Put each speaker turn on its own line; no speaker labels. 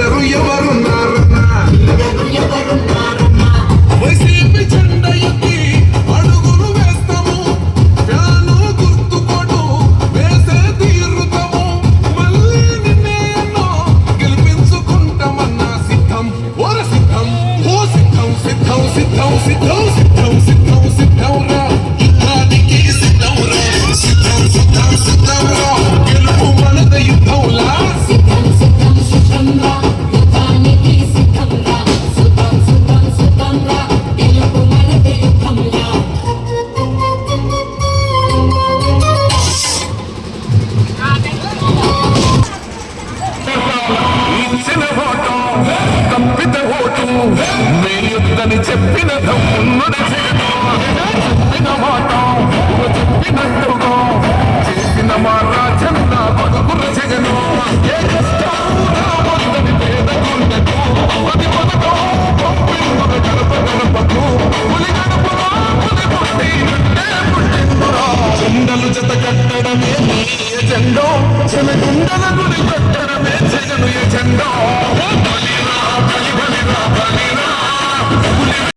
leader ఎవరున్నారన్నా YCP జెండా ఎత్తి అడుగులు వేస్తాము ఫ్యాను గుర్తుకోడు వేసే తీరుతాము మళ్ళీ నిన్నే ఎన్నో గెలిపించుకుంటామన్నా సిద్ధం ఓర సిద్ధం ఓ సిద్ధం సిద్ధం సిద్ధం సిద్ధం సిద్ధం సిద్ధం సిద్ధం రా యుద్ధానికి సిద్ధం రా సిద్ధం సిద్ధం సిద్ధం రా గెలుపు మనద యుద్ధంలా సిద్ధం సిద్ధం సిద్ధం రా యుద్ధానికి సిద్ధం రా సిద్ధం సిద్ధం సిద్ధం రా గెలుపు మనద యుద్ధంలా ఇచ్చిన ఓటు తప్పిత ఓటు మీ యుద్ధని చెప్పిన దమ్మున్నది చెప్పిన మాట చెప్పినట్టుగా చేసిన మా రాజన్న బతుకుల జగను ఏ కష్టం రావద్దని పేదకుండకు అది పదకం పంపిందుకు గడప గడపకు పులి గడపరా పులి పుట్టినట్టే పుట్టిందురా జెండలు జత కట్టడమే నీ ఎజెండో జనగుండల గుడి కట్టడమే